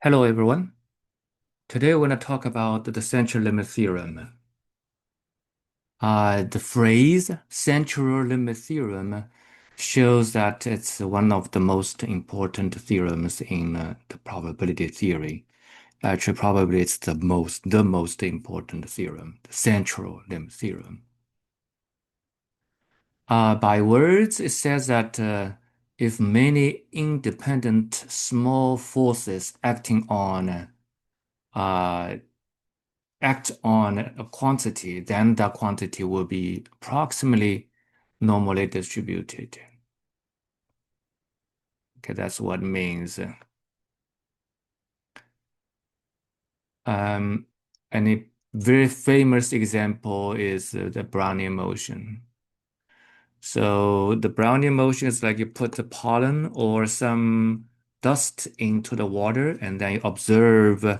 Hello, everyone. Today we're going to talk about the central limit theorem. The phrase central limit theorem shows that it's one of the most important theorems in the probability theory. Actually, probably it's the most important theorem, the central limit theorem. By words, it says that if many independent small forces uh, act on a quantity, then that quantity will be approximately normally distributed. Okay, that's what it means. Um, and a very famous example is the Brownian motion. So the Brownian motion is like you put the pollen or some dust into the water, and then you observe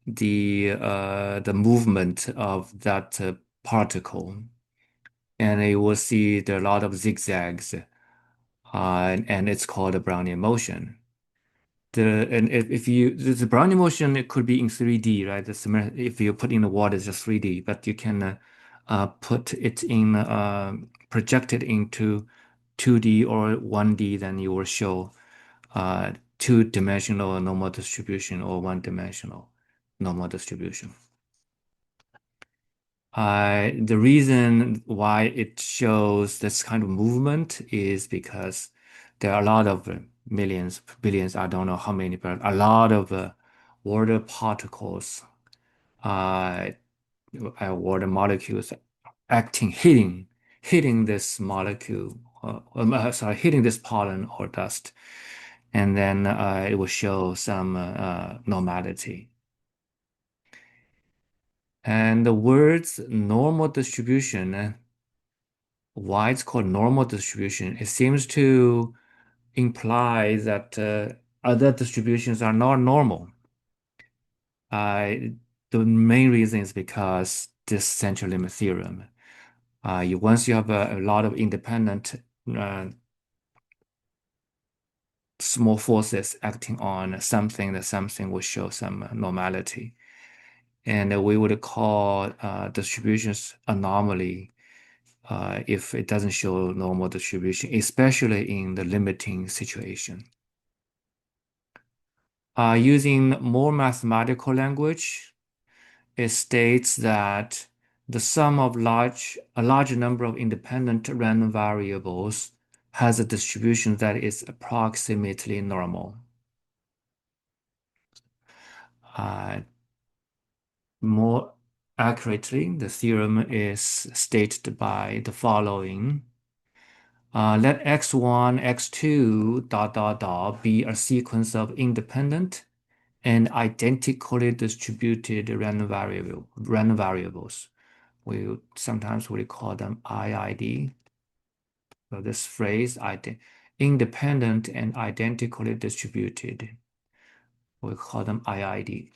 the movement of that particle, and you will see there are a lot of zigzags, and it's called a Brownian motion. If you the Brownian motion, it could be in 3D, right? If you put in the water, it's just 3D, but you can put it in project it into 2D or 1D, then you will show two-dimensional normal distribution or one-dimensional normal distribution. The reason why it shows this kind of movement is because there are a lot of millions, billions, I don't know how many, but a lot of water particles, uh, water molecules hitting this molecule, sorry, hitting this pollen or dust, and then it will show some normality. And the words normal distribution, why it's called normal distribution, it seems to imply that other distributions are not normal. Uh, the main reason is because this central limit theorem. Once you have a lot of independent uh, small forces acting on something, that something will show some normality. And we would call distributions anomaly if it doesn't show normal distribution, especially in the limiting situation. Using more mathematical language, it states that the sum of a large number of independent random variables has a distribution that is approximately normal. Uh, More accurately, the theorem is stated by the following. Let x1, x2, dot, dot, dot be a sequence of independent and identically distributed random variables. We sometimes we call them IID. So this phrase, independent and identically distributed, we call them IID.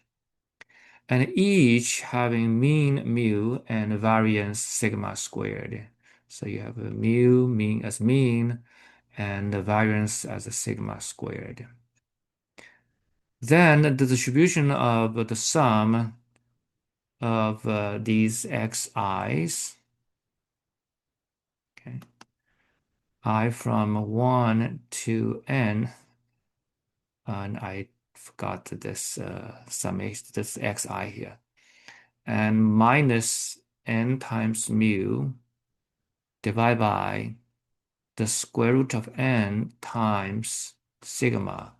And each having mean mu and variance sigma squared. So you have a mu, mean as mean, and the variance as a sigma squared. Then the distribution of the sum of these xi's, okay, I from 1 to n, and I forgot this summation, this xi here, and minus n times mu divided by the square root of n times sigma.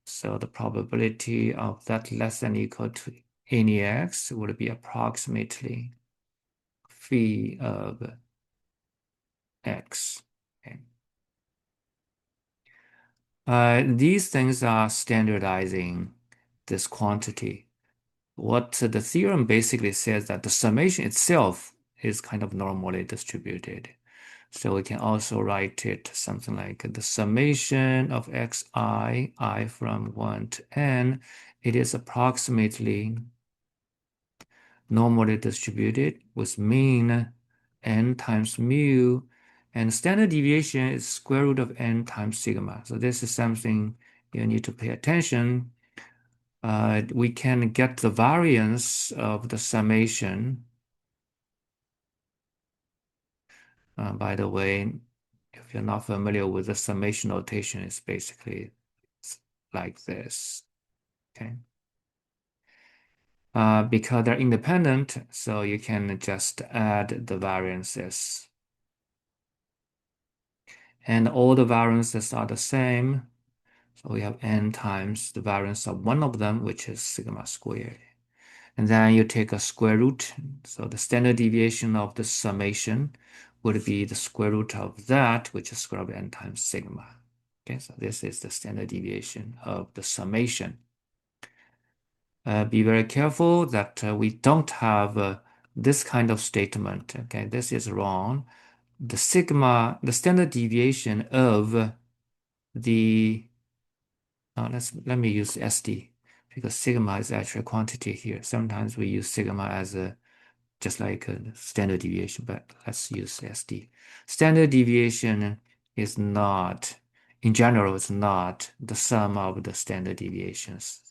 So the probability of that less than or equal to any x would be approximately phi of x. Okay. These things are standardizing this quantity. What the theorem basically says that the summation itself is kind of normally distributed. So we can also write it something like the summation of xi, I from 1 to n, it is approximately normally distributed with mean n times mu, and standard deviation is square root of n times sigma. So this is something you need to pay attention. We can get the variance of the summation. By the way, if you're not familiar with the summation notation, it's basically like this. Okay. Because they're independent, so you can just add the variances. And all the variances are the same. So we have n times the variance of one of them, which is sigma squared. And then you take a square root. So the standard deviation of the summation would be the square root of that, which is square root of n times sigma. Okay, so this is the standard deviation of the summation. Be very careful that we don't have this kind of statement. Okay, this is wrong. The standard deviation of the, let me use SD because sigma is actually a quantity here. Sometimes we use sigma as a just like a standard deviation, but let's use SD. Standard deviation is not, in general, it's not the sum of the standard deviations.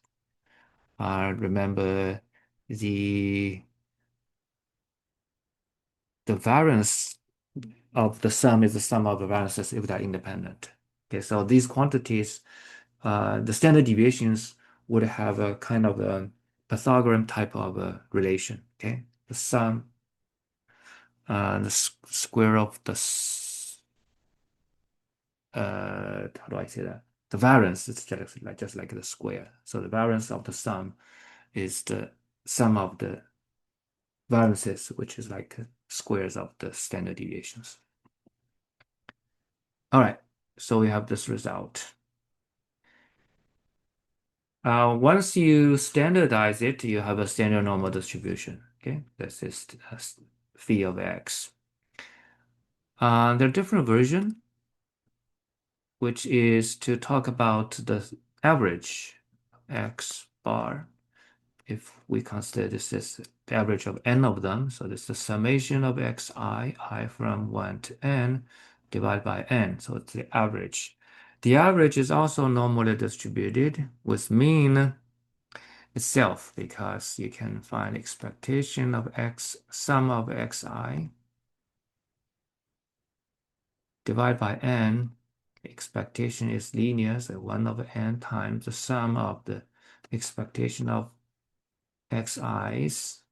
Remember the variance of the sum is the sum of the variances if they're independent. Okay, so these quantities, the standard deviations would have a kind of a Pythagorean type of a relation. Okay, the sum, the square of the how do I say that? The variance is just like the square. So the variance of the sum is the sum of the variances, which is like squares of the standard deviations. All right, so we have this result. Once you standardize it, you have a standard normal distribution. Okay, this is phi of x. There are different versions, which is to talk about the average x bar. If we consider this is the average of n of them, so this is the summation of xi, I from 1 to n, divided by n, so it's the average. The average is also normally distributed with mean itself because you can find expectation of x, sum of xi, divided by n. Expectation is linear, so 1 over n times the sum of the expectation of xi's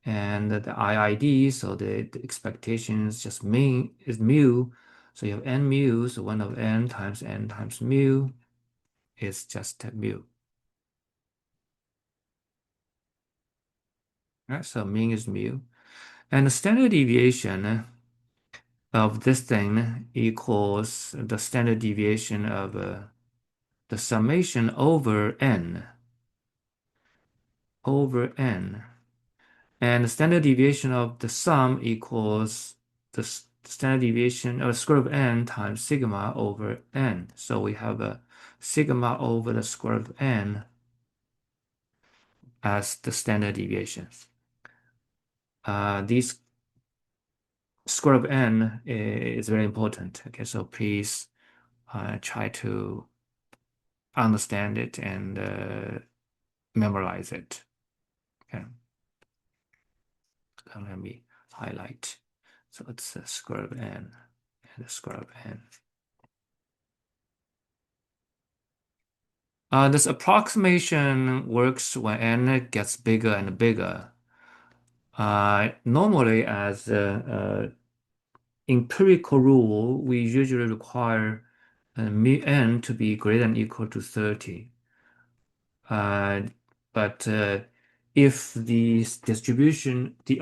and the IID, so the expectation is just mean is mu. So you have n mu, so 1 over n times mu is just mu. Right, so mean is mu. And the standard deviation of this thing equals the standard deviation of the summation over n. And the standard deviation of the sum equals the standard deviation of square root of n times sigma over n. So we have a sigma over the square root of n as the standard deviation. These square root of n is very important. Okay, so please try to understand it and memorize it. Okay. So let me highlight. So it's the square root of n and the square root of n. This approximation works when n gets bigger and bigger. Normally, as empirical rule, we usually require mu n to be greater than or equal to 30. But if the distribution, the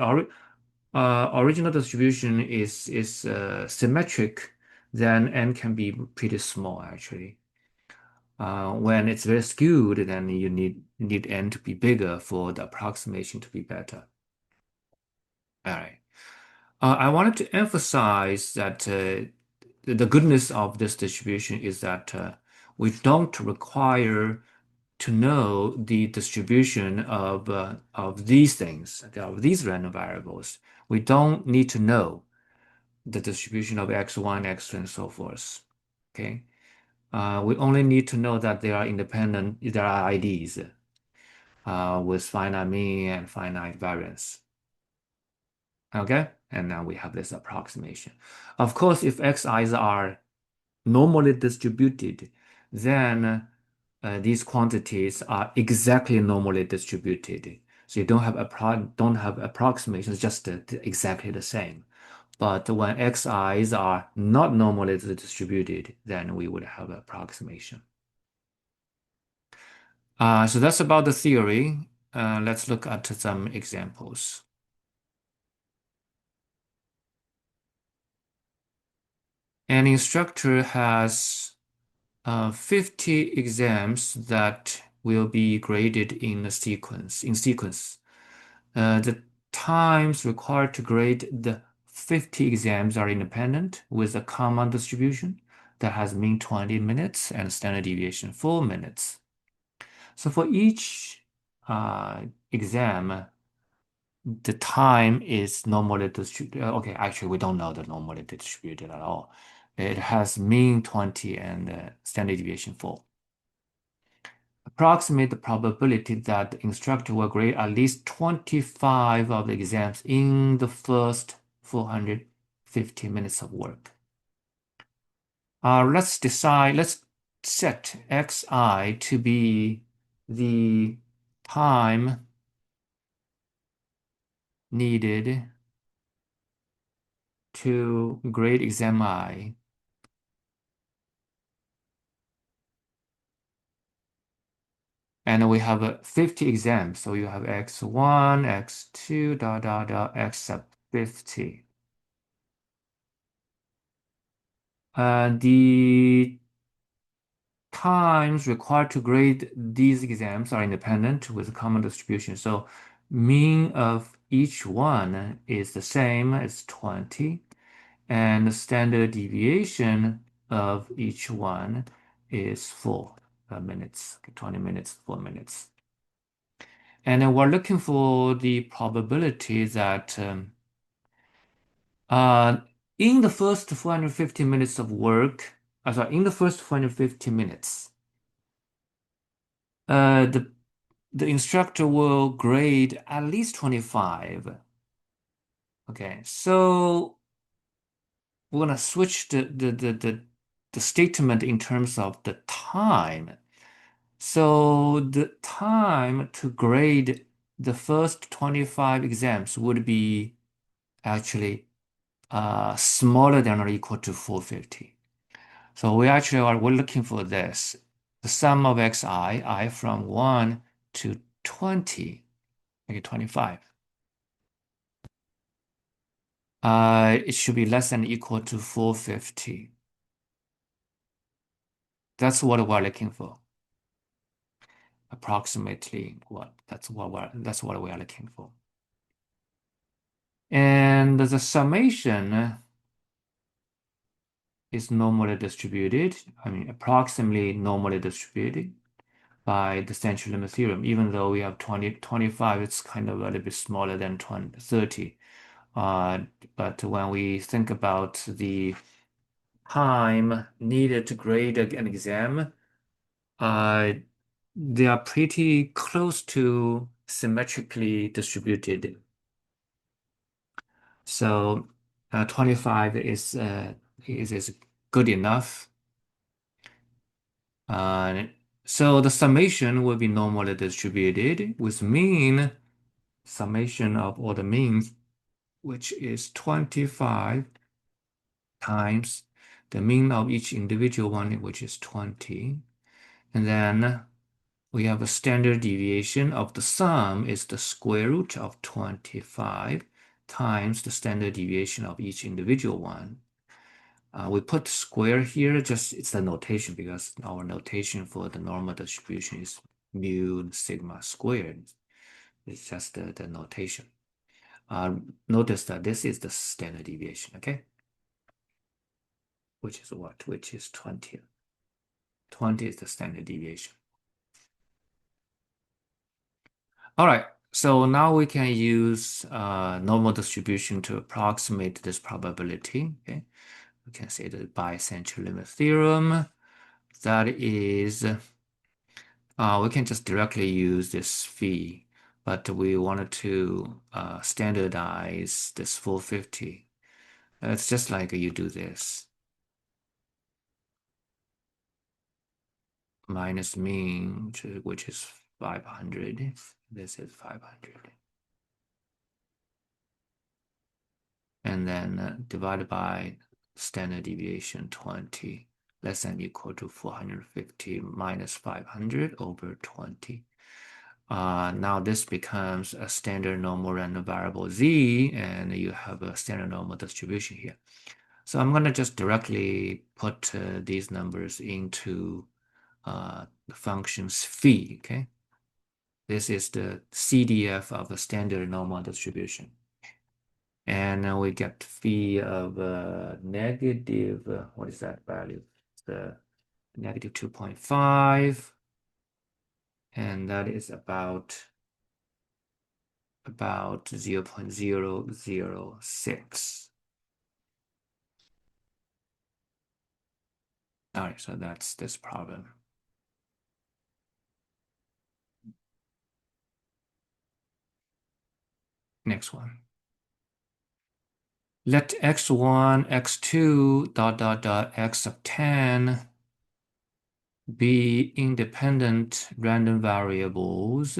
original distribution is symmetric, then n can be pretty small actually. When it's very skewed, then you need n to be bigger for the approximation to be better. All right. I wanted to emphasize that the goodness of this distribution is that we don't require to know the distribution of these things, of these random variables. We don't need to know the distribution of x1, x2, and so forth. Okay. We only need to know that they are independent, there are IDs with finite mean and finite variance. Okay, and now we have this approximation. Of course, if xi's are normally distributed, then these quantities are exactly normally distributed. So you don't have approximations, just exactly the same. But when xi's are not normally distributed, then we would have approximation. So that's about the theory. Let's look at some examples. An instructor has 50 exams that will be graded in sequence. The times required to grade the 50 exams are independent with a common distribution that has mean 20 minutes and standard deviation 4 minutes. So for each exam, the time is normally distributed. Okay, actually, we don't know the normally distributed at all. It has mean 20 and standard deviation 4. Approximate the probability that the instructor will grade at least 25 of the exams in the first 450 minutes of work. Let's set xi to be the time needed to grade exam I. And we have 50 exams, so you have x1, x2, x sub 50. The times required to grade these exams are independent with common distribution. So mean of each one is the same as 20, and the standard deviation of each one is 4 minutes, 20 minutes, 4 minutes. And then we're looking for the probability that uh, in the first 450 minutes of work, in the first 450 minutes, the instructor will grade at least 25. Okay, so we're gonna switch the statement in terms of the time. So the time to grade the first 25 exams would be actually smaller than or equal to 450. So we're looking for this. The sum of I from 1 to 20, okay, 25. It should be less than or equal to 450. That's what we're looking for. Approximately what? That's what we are looking for. And the summation is normally distributed. I mean, approximately normally distributed by the central limit theorem. Even though we have 25, it's kind of a little bit smaller than 30. But when we think about the time needed to grade an exam, they are pretty close to symmetrically distributed. So 25 is good enough. So the summation will be normally distributed with mean summation of all the means, which is 25 times the mean of each individual one, which is 20. And then we have a standard deviation of the sum is the square root of 25 times the standard deviation of each individual one. We put square here, just it's the notation because our notation for the normal distribution is mu sigma squared. It's just the notation. Notice that this is the standard deviation, okay? Which is what? Which is 20. 20 is the standard deviation. All right, so now we can use normal distribution to approximate this probability, okay? We can say the by central limit theorem. that is, we can just directly use this phi, but we wanted to standardize this 450. It's just like you do this. Minus mean, which is 500. This is 500. And then divided by standard deviation 20, less than equal to 450 minus 500 over 20. Now this becomes a standard normal random variable z, and you have a standard normal distribution here. So I'm going to just directly put these numbers into the function's phi, okay? This is the CDF of a standard normal distribution. And we get phi of negative, what is that value? The negative 2.5, and that is about 0.006. All right, so that's this problem. Next one. Let x1, x2, x of 10 be independent random variables.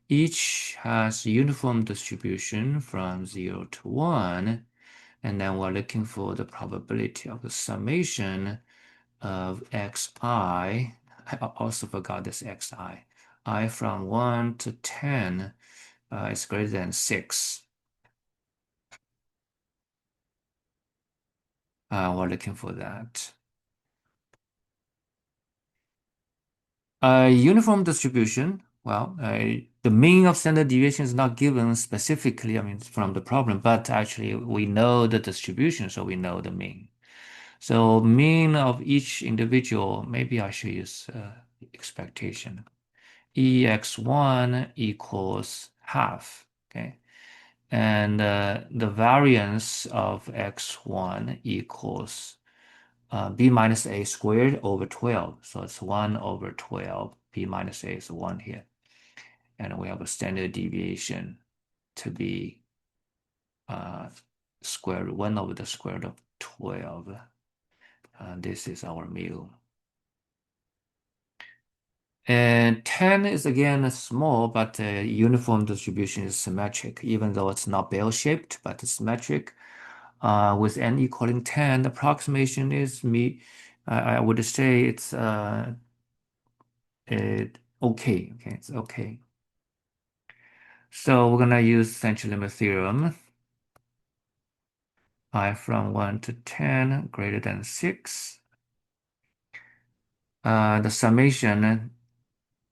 Each has uniform distribution from 0 to 1. And then we're looking for the probability of the summation of xi. I also forgot this xi. I from 1 to 10 is greater than 6. We're looking for that. Uniform distribution. Well, the mean of standard deviation is not given specifically, I mean, from the problem, but actually we know the distribution, so we know the mean. So mean of each individual, maybe I should use expectation. EX1 equals half, okay? And the variance of x1 equals b minus a squared over 12. So it's 1 over 12. B minus a is 1 here. And we have a standard deviation to be square root 1 over the square root of 12. This is our mu. And 10 is again small, but the uniform distribution is symmetric, even though it's not bell-shaped, but it's symmetric. With n equaling 10, the approximation is I would say it's okay. Okay, it's okay. So we're gonna use central limit theorem. I from 1 to 10 greater than 6. The summation,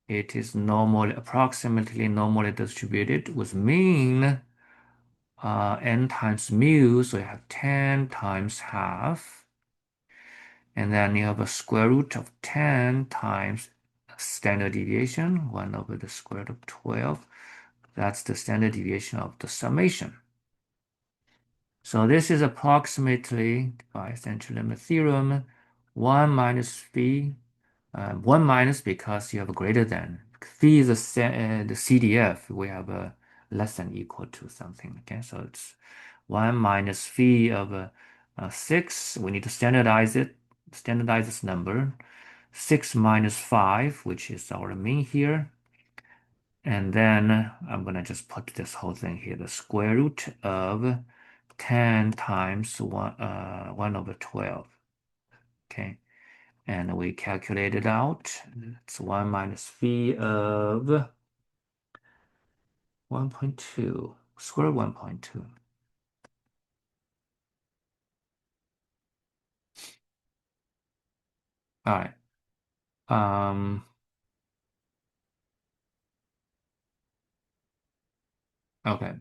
it is approximately normally distributed with mean n times mu, so you have 10 times half. And then you have a square root of 10 times standard deviation, 1 over the square root of 12. That's the standard deviation of the summation. So this is approximately, by central limit theorem, 1 minus phi, 1 minus because you have a greater than. Phi is the CDF. We have a less than equal to something. Okay, so it's 1 minus phi of 6. We need to standardize it. Standardize this number. 6 minus 5, which is our mean here. And then I'm going to just put this whole thing here. The square root of 10 times 1 over 12. Okay. And we calculate it out. It's 1 minus phi of 1.2, square 1.2. All right. Okay.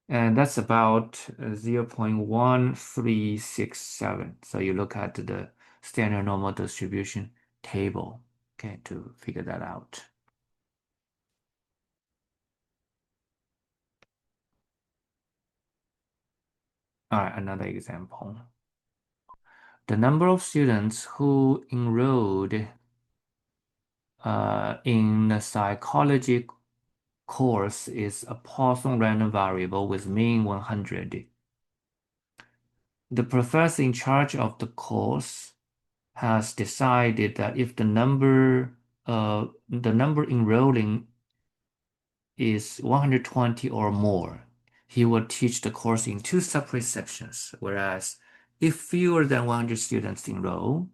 And that's about 0.1367. So you look at the standard normal distribution table, okay, to figure that out. All right, another example. The number of students who enrolled in the psychology course is a Poisson random variable with mean 100. The professor in charge of the course has decided that if the number enrolling is 120 or more, he will teach the course in two separate sections, whereas if fewer than 100 students enroll,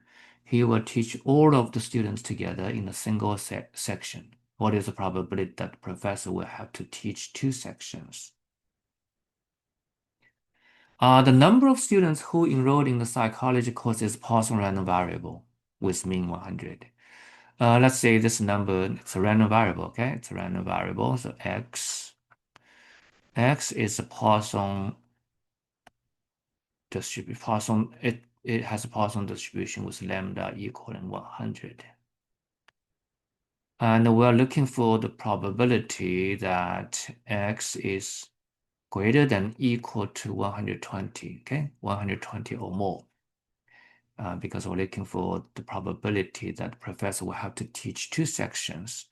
he will teach all of the students together in a single section. What is the probability that the professor will have to teach two sections? The number of students who enrolled in the psychology course is Poisson random variable with mean 100. Let's say this number, it's a random variable, okay? It's a random variable, so x is a Poisson distribution. It has a Poisson distribution with lambda equaling 100. And we're looking for the probability that x is greater than equal to 120, okay? 120 or more. Because we're looking for the probability that the professor will have to teach two sections,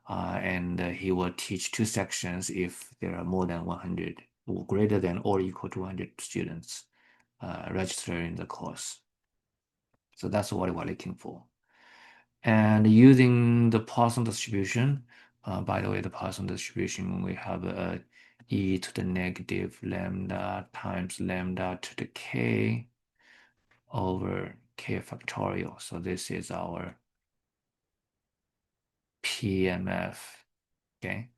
and he will teach two sections if there are more than 100 or greater than or equal to 100 students registering the course. So that's what we're looking for. And using the Poisson distribution, by the way, the Poisson distribution, we have e to the negative lambda times lambda to the k over k factorial. So this is our PMF. Okay.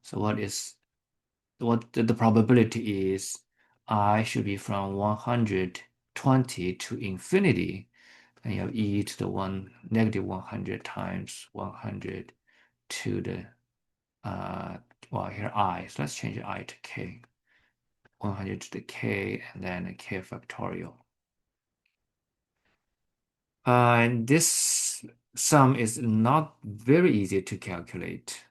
So what the probability is I should be from 120 to infinity, and you have e to the negative 100 times 100 to the well, here I, so let's change I to k. 100 to the k and then k factorial. And this sum is not very easy to calculate.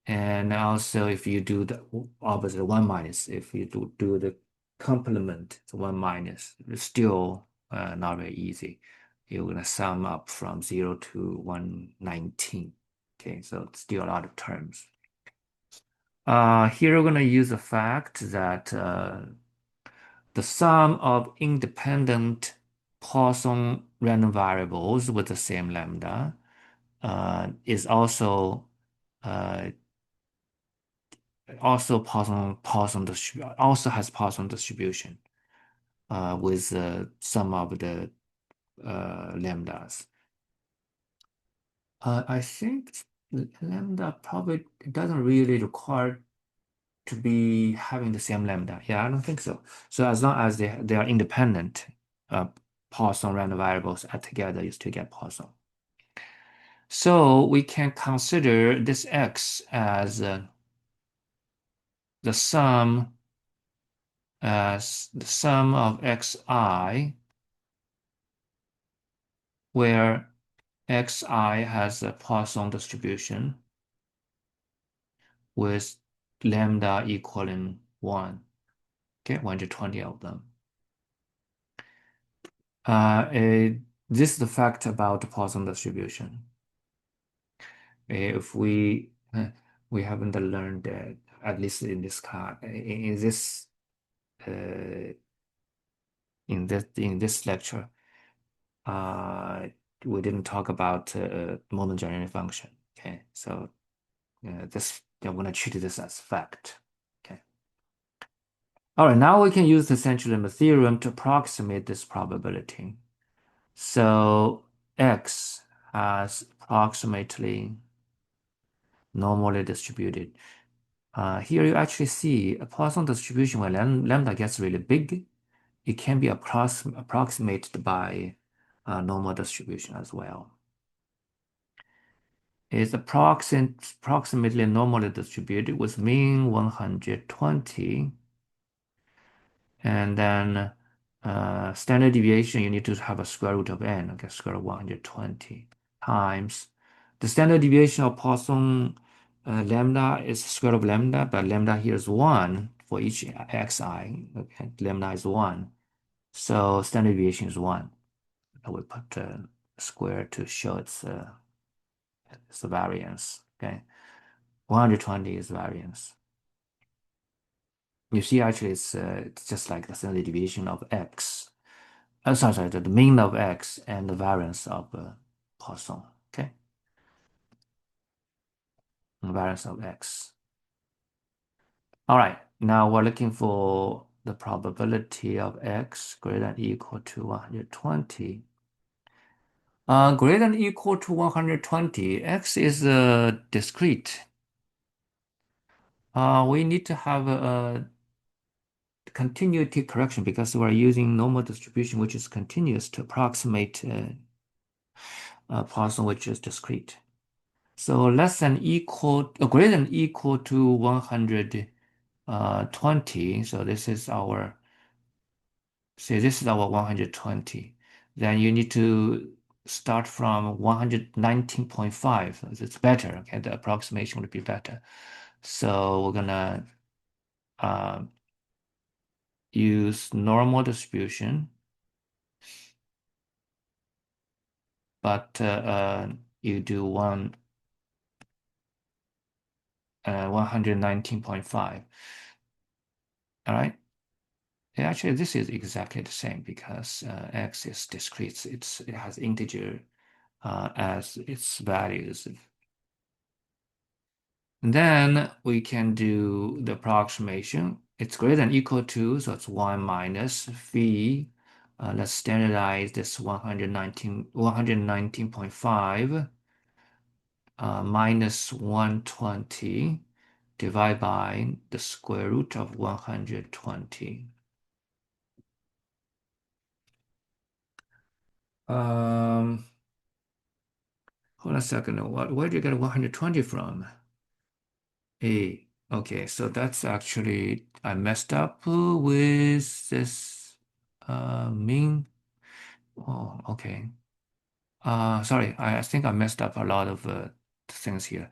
And also, if you do the opposite, 1 minus, if you do the complement, it's 1 minus, it's still not very easy. You're going to sum up from 0 to 119. Okay, so it's still a lot of terms. Here we're going to use the fact that the sum of independent Poisson random variables with the same lambda is also also has Poisson distribution with some of the lambdas. I think lambda probably doesn't really require to be having the same lambda. Yeah, I don't think so. So as long as they are independent Poisson random variables add together, you still get Poisson. So we can consider this x as the sum of xi, where xi has a Poisson distribution with lambda equaling 1. Okay, 120 of them. This is the fact about the Poisson distribution. If we haven't learned that, at least in this class, in this lecture, we didn't talk about moment generating function. Okay, so I'm going to treat this as fact. Okay. All right, now we can use the central limit theorem to approximate this probability. So x has approximately normally distributed. Here you actually see a Poisson distribution when lambda gets really big. It can be approximated by normal distribution as well. It's approximately normally distributed with mean 120. And then standard deviation, you need to have a square root of n, okay, square root of 120 times. The standard deviation of Poisson lambda is square root of lambda, but lambda here is 1 for each xi. Okay, lambda is 1. So standard deviation is 1. I will put a square to show it's the variance. Okay, 120 is variance. You see, actually, it's just like the standard deviation of x. Sorry, the mean of x and the variance of Poisson. Okay, the variance of x. All right, now we're looking for the probability of x greater than or equal to 120. Greater than or equal to 120, x is discrete. We need to have a continuity correction because we're using normal distribution, which is continuous to approximate Poisson, which is discrete. So less than equal, greater than equal to 120. So this is our, say this is our 120. Then you need to start from 119.5. So it's better. Okay, the approximation would be better. So we're gonna uh, use normal distribution, but you do 119.5. All right. Yeah, actually, this is exactly the same because x is discrete. It has integer as its values. And then we can do the approximation. It's greater than or equal to, so it's 1 minus phi. Let's standardize this 119.5 minus 120 divided by the square root of 120. Hold on a second. Where did you get 120 from? Okay, so that's actually I messed up with this mean. Oh, okay. Sorry, I think I messed up a lot of things here.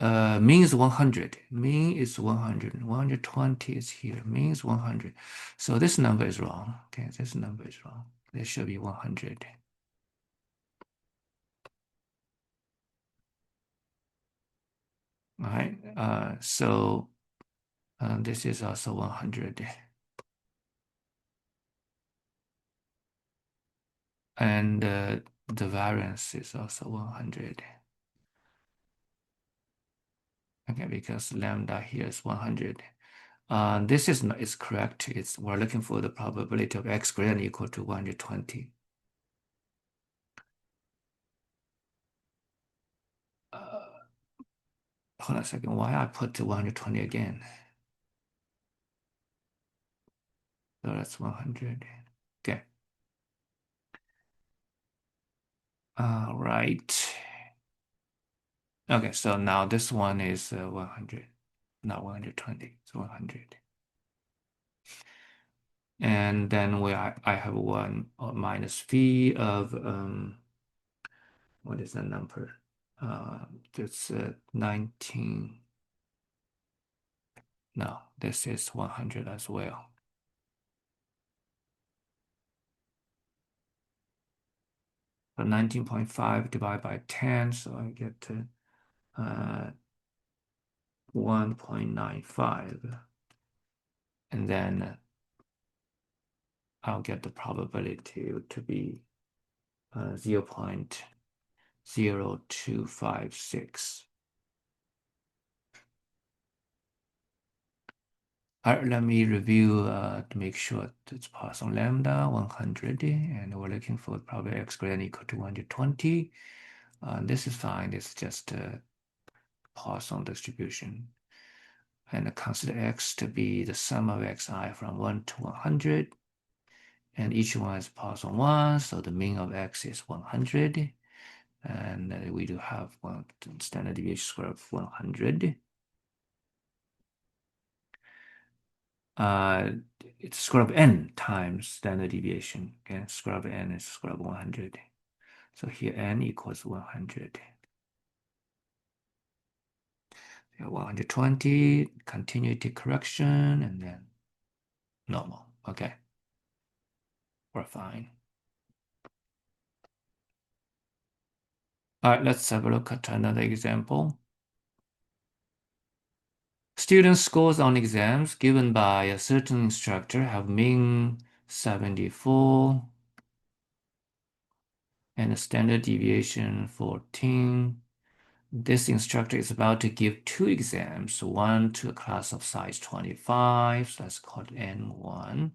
Mean is 100. Mean is 100. 120 is here. Mean is 100. So this number is wrong. Okay, this number is wrong. There should be 100. All right. So this is also 100. And the variance is also 100. Okay, because lambda here is 100. This is correct. We're looking for the probability of x greater than or equal to 120. Hold on a second. Why I put 120 again? So that's 100. Okay. All right. Okay, so now this one is 100, not 120. It's 100. And then I have one minus phi of what is the number? That's 19. No, this is 100 as well. So 19.5 divided by 10, so I get 1.95. And then I'll get the probability to be 0.0256. All right, let me review to make sure it's Poisson lambda 100, and we're looking for probably x greater than or equal to 120. This is fine. It's just a Poisson distribution. And consider x to be the sum of xi from 1 to 100. And each one is Poisson 1, so the mean of x is 100. And we do have one standard deviation square of 100. It's square of n times standard deviation. Okay, square of n is square of 100. So here n equals 100. 120, continuity correction, and then normal. Okay. we're fine. All right, let's have a look at another example. Student scores on exams given by a certain instructor have mean 74 and a standard deviation 14. This instructor is about to give two exams, one to a class of size 25, so let's call it N1,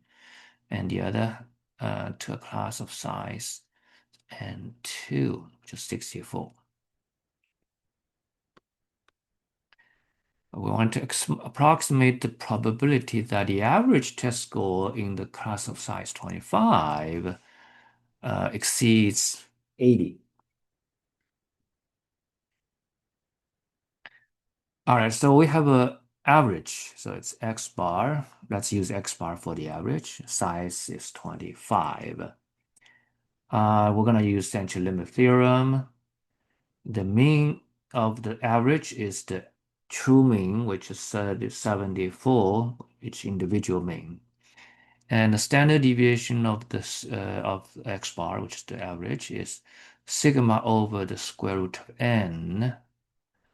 and the other to a class of size N2, which is 64. We want to approximate the probability that the average test score in the class of size 25 exceeds 80. All right, so we have a average. So it's X bar. Let's use X bar for the average. Size is 25. We're going to use central limit theorem. The mean of the average is the true mean, which is 74, each individual mean. And the standard deviation of this of X bar, which is the average, is sigma over the square root of n.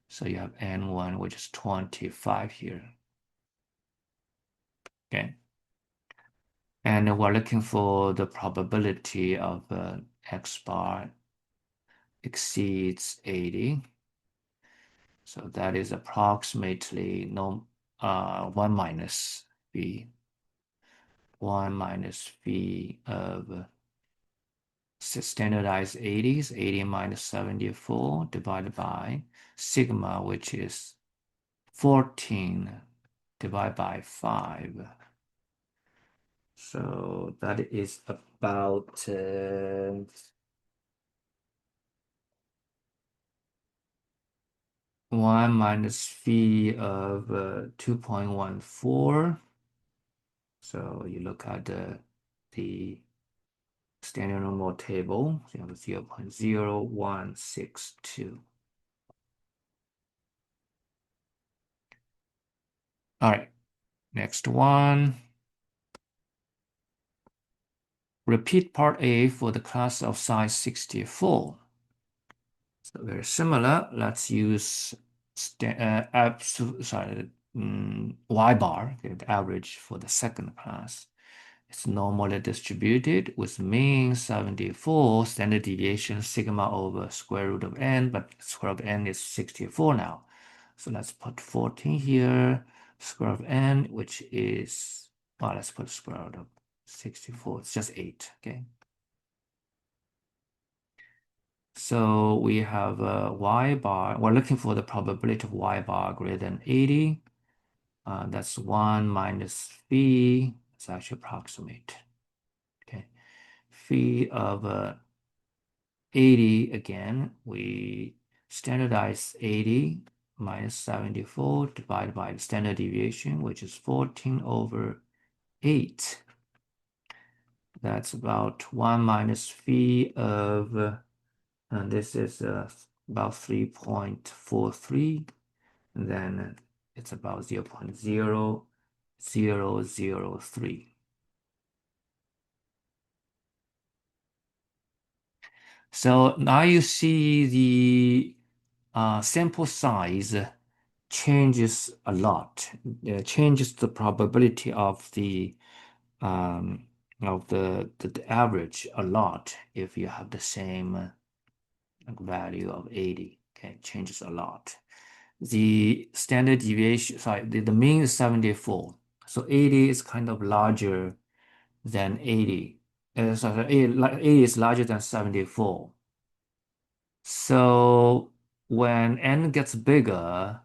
So you have n1, which is 25 here. Okay. And we're looking for the probability of X bar exceeds 80. So that is approximately 1 minus v. 1 minus v of standardized 80s, 80 minus 74 divided by sigma, which is 14 divided by 5. So that is about 1 minus v of 2.14. So you look at the standard normal table, so you have 0.0162. All right, next one. Repeat part A for the class of size 64. So very similar. Let's use y bar, okay, the average for the second class. It's normally distributed with mean 74, standard deviation sigma over square root of n, but square root of n is 64 now. So let's put 14 here, square root of n, which is, well, let's put square root of 64, it's just 8, okay? So we have y bar, we're looking for the probability of y bar greater than 80. That's 1 minus phi, it's actually approximate, okay? Phi of 80, again, we standardize 80 minus 74 divided by the standard deviation, which is 14 over 8. That's about 1 minus phi of, and this is about 3.43, and then it's about 0.0003. So now you see the sample size changes a lot. Changes the probability of the average a lot if you have the same value of 80. Okay, it changes a lot. The standard deviation, sorry, the mean is 74. So 80 is kind of larger than 80. Sorry, 80 is larger than 74. So when n gets bigger,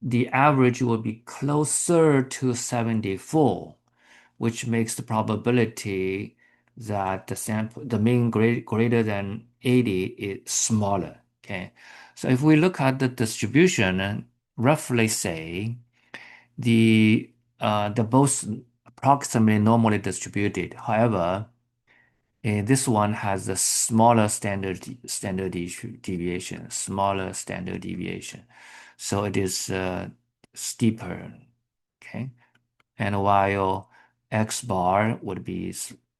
the average will be closer to 74, which makes the probability that the mean greater than 80 is smaller. Okay, so if we look at the distribution and roughly say the both approximately normally distributed. However, this one has a smaller standard deviation, smaller standard deviation. So it is steeper, okay? And while X bar would be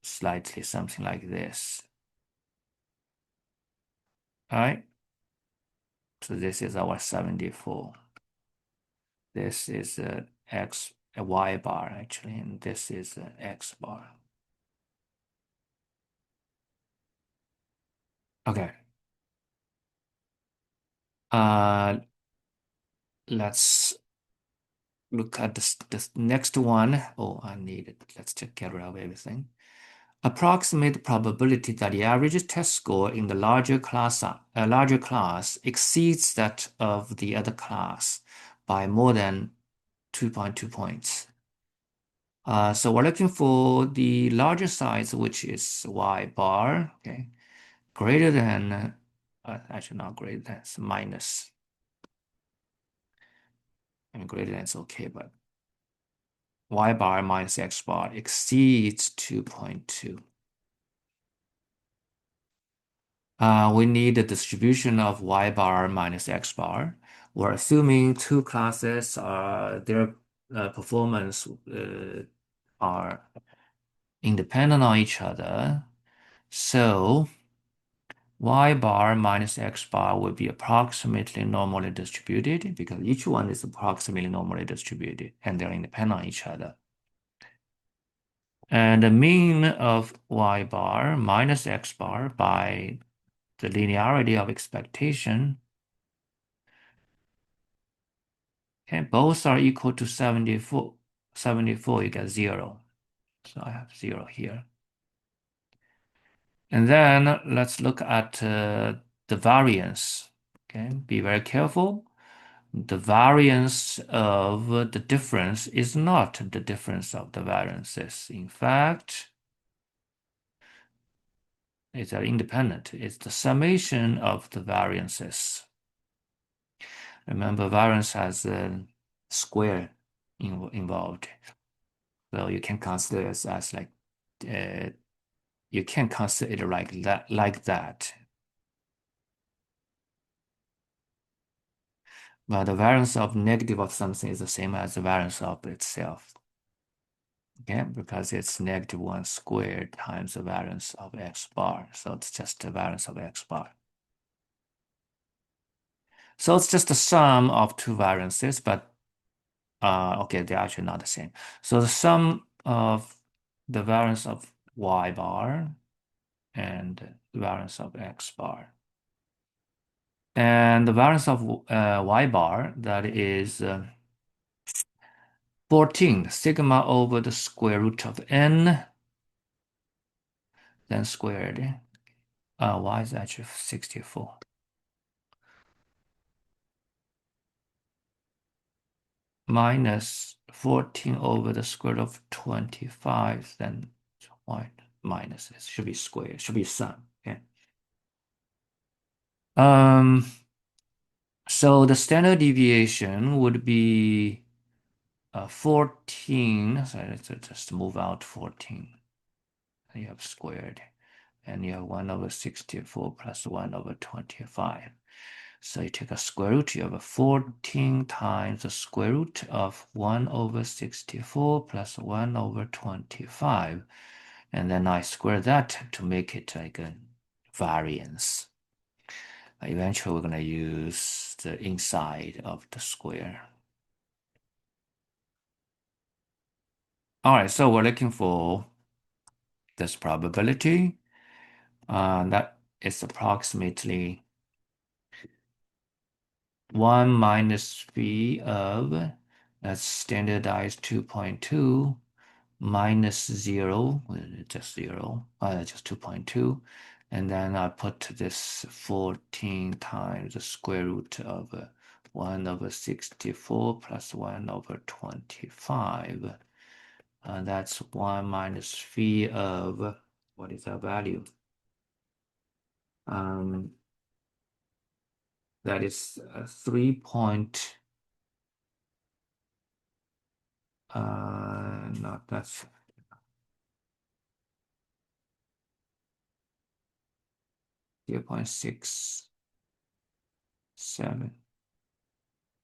slightly something like this. All right. So this is our 74. This is a y bar actually, and this is an x bar. Okay. Let's look at this next one. Oh, I need it. Let's just get rid of everything. Approximate probability that the average test score in the larger class exceeds that of the other class by more than 2.2 points. So we're looking for the larger size, which is y bar, okay, greater than, actually not greater than, it's minus. I mean, greater than is okay, but y bar minus x bar exceeds 2.2. We need the distribution of y bar minus x bar. We're assuming two classes their performance are independent on each other. So y bar minus x bar will be approximately normally distributed because each one is approximately normally distributed and they're independent on each other. And the mean of y bar minus x bar by the linearity of expectation, okay, both are equal to 74. 74, you get 0. So I have 0 here. And then let's look at the variance. Okay, be very careful. The variance of the difference is not the difference of the variances. In fact, it's independent. It's the summation of the variances. Remember, variance has a square involved. So you can consider it as like, you can consider it like that. But the variance of negative of something is the same as the variance of itself. Okay, because it's negative 1 squared times the variance of x bar. So it's just the variance of x bar. So it's just the sum of two variances, but okay, they're actually not the same. So the sum of the variance of y bar and the variance of x bar. And the variance of y bar, that is 14 sigma over the square root of n, then squared. Y is actually 64. Minus 14 over the square root of 25, then y minus it should be squared, should be sum. Okay. So the standard deviation would be 14. So let's just move out 14. And you have squared, and you have 1 over 64 plus 1 over 25. So you take a square root, you have a 14 times the square root of 1 over 64 plus 1 over 25. And then I square that to make it like a variance. Eventually, we're going to use the inside of the square. All right, so we're looking for this probability. That is approximately 1 minus v of, that's standardized 2.2, minus 0, just 0, just 2.2. And then I put this 14 times the square root of 1 over 64 plus 1 over 25. That's 1 minus phi of, what is our value? That is 3 point, no, that's 0.67.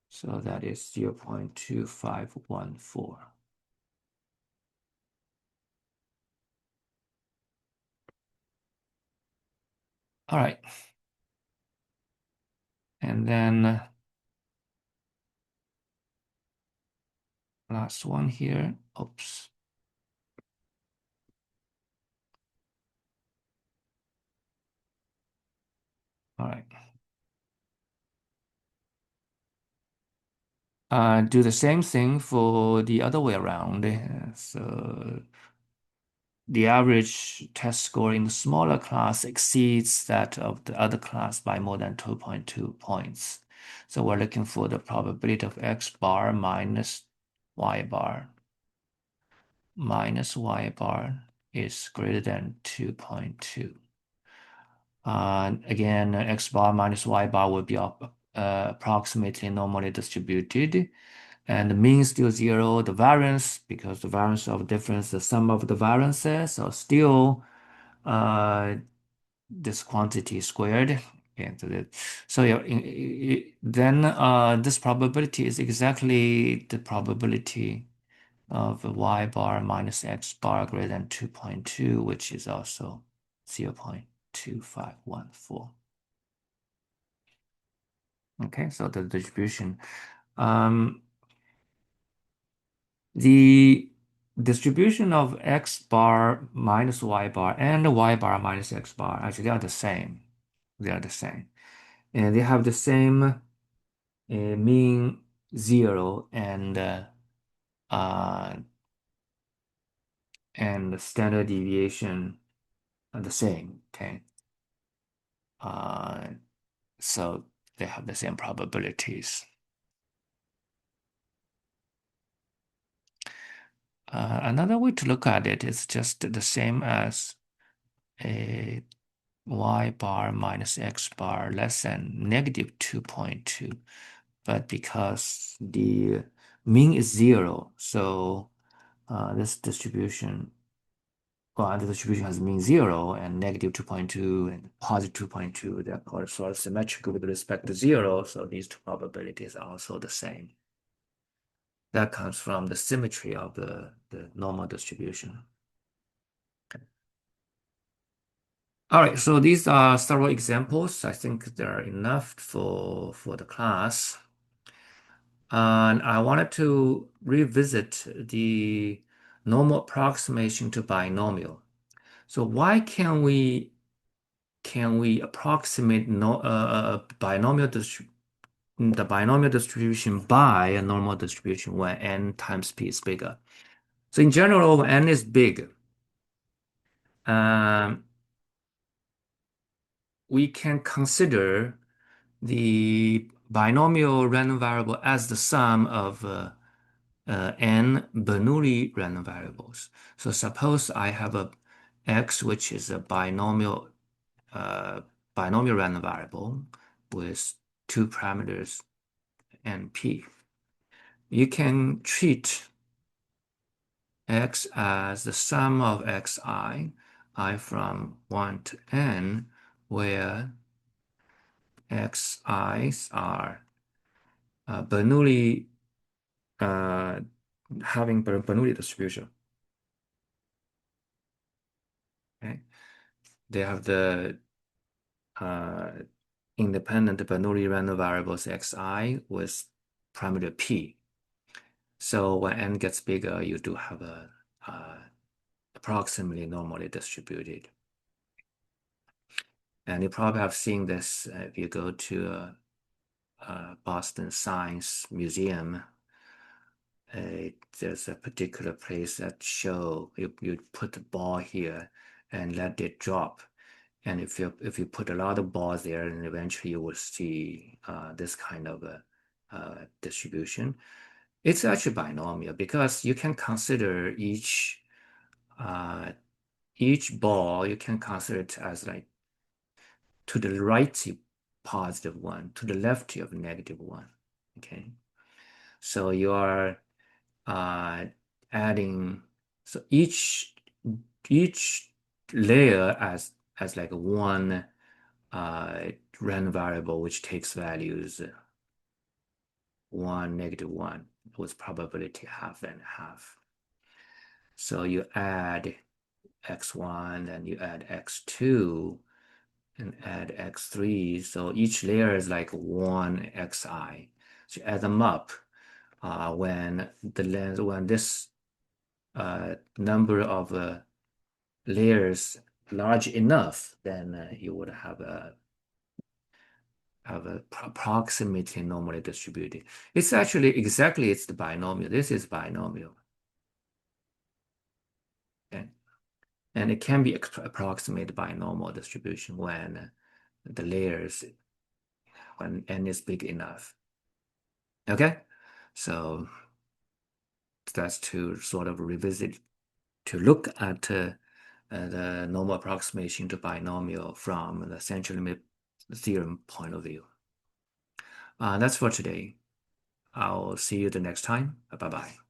So that is 0.2514. All right. And then last one here. Oops. All right. Do the same thing for the other way around. So the average test score in the smaller class exceeds that of the other class by more than 2.2 points. So we're looking for the probability of X bar minus Y bar is greater than 2.2. Again, X bar minus Y bar will be approximately normally distributed. And the mean still zero. The variance, because the variance of difference, the sum of the variances, so still this quantity squared. Okay, so yeah, then this probability is exactly the probability of Y bar minus X bar greater than 2.2, which is also 0.2514. Okay, so the distribution. The distribution of X bar minus Y bar and Y bar minus X bar actually are the same. They are the same. And they have the same mean zero uh, and the standard deviation are the same. Okay. Uh, so they have the same probabilities. Another way to look at it is just the same as a Y bar minus X bar less than negative 2.2. But because the mean is zero, so this distribution, well, the distribution has mean zero and negative 2.2 and positive 2.2. They're called sort of symmetrical with respect to zero. So these two probabilities are also the same. That comes from the symmetry of the normal distribution. All right, so these are several examples. I think there are enough for the class. And I wanted to revisit the normal approximation to binomial. So why can we approximate the binomial distribution by a normal distribution when n times p is bigger? So in general, when n is big, um, we can consider the binomial random variable as the sum of n Bernoulli random variables. So suppose I have a x, which is a uh, binomial random variable with two parameters and p. You can treat x as the sum of I from 1 to n, where xi's are Bernoulli uh, having Bernoulli distribution. Okay, they have the uh, independent Bernoulli random variables xi with parameter p. So when n gets bigger, you do have a approximately normally distributed. And you probably have seen this if you go to Boston Science Museum. There's a particular place that show you put the ball here and let it drop. And if you put a lot of balls there, and eventually you will see this kind of a distribution. It's actually binomial because you can consider each ball, you can consider it as like to the right you positive one, to the left you have negative one. Okay, so you are uh, adding, so each layer as like one random variable which takes values 1, -1 with probability half and half. So you add x1 and you add x2 and add x3. So each layer is like 1 xi. So add them up. When this number of layers large enough, then you would have a approximately normally distributed. It's actually exactly it's the binomial. This is binomial. Okay. And it can be approximated by normal distribution when the layers, when n is big enough. Okay, so that's to sort of revisit, to look at the normal approximation to binomial from the central limit theorem point of view. That's for today. I'll see you the next time. Bye-bye.